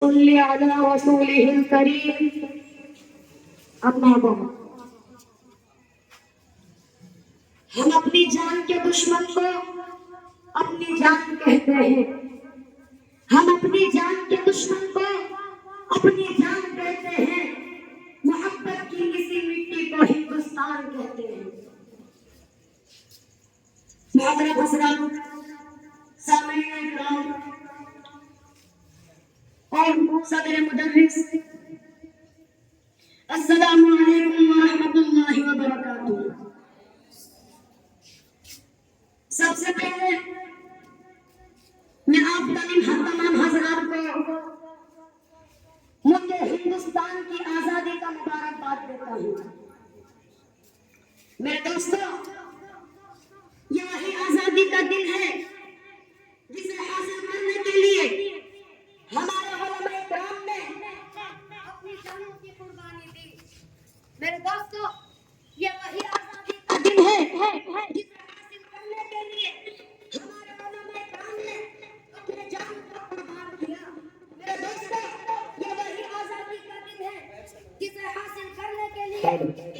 صلی علی رسولہ الکریم اما بعد ہم اپنی جان کے دشمن کو اپنی جان کہتے ہیں، ہم اپنی جان کے دشمن کو اپنی جان کہتے ہیں، محبت کی کسی مٹی کو ہندوستان کہتے ہیں۔ محترم حضرات، سامعین اکرام اور صدر مدرس، السلام علیکم ورحمۃ اللہ وبرکاتہ۔ سب سے پہلے میں آپ تمام حضرات کو ملک ہندوستان کی آزادی کا مبارکباد دیتا ہوں۔ میرے دوستو، یہ وہی آزادی کا دن ہے جسے حاصل کرنے کے لیے ہمارے علماء کرام نے اپنی جانوں کی قربانی دی۔ میرے دوستو، یہ وہی آزادی کا دن ہے جسے حاصل کرنے کے لیے ہمارے علماء کرام نے اپنے جان کو قربان کیا۔ میرے دوستو، یہ وہی آزادی کا دن ہے جسے حاصل کرنے کے لیے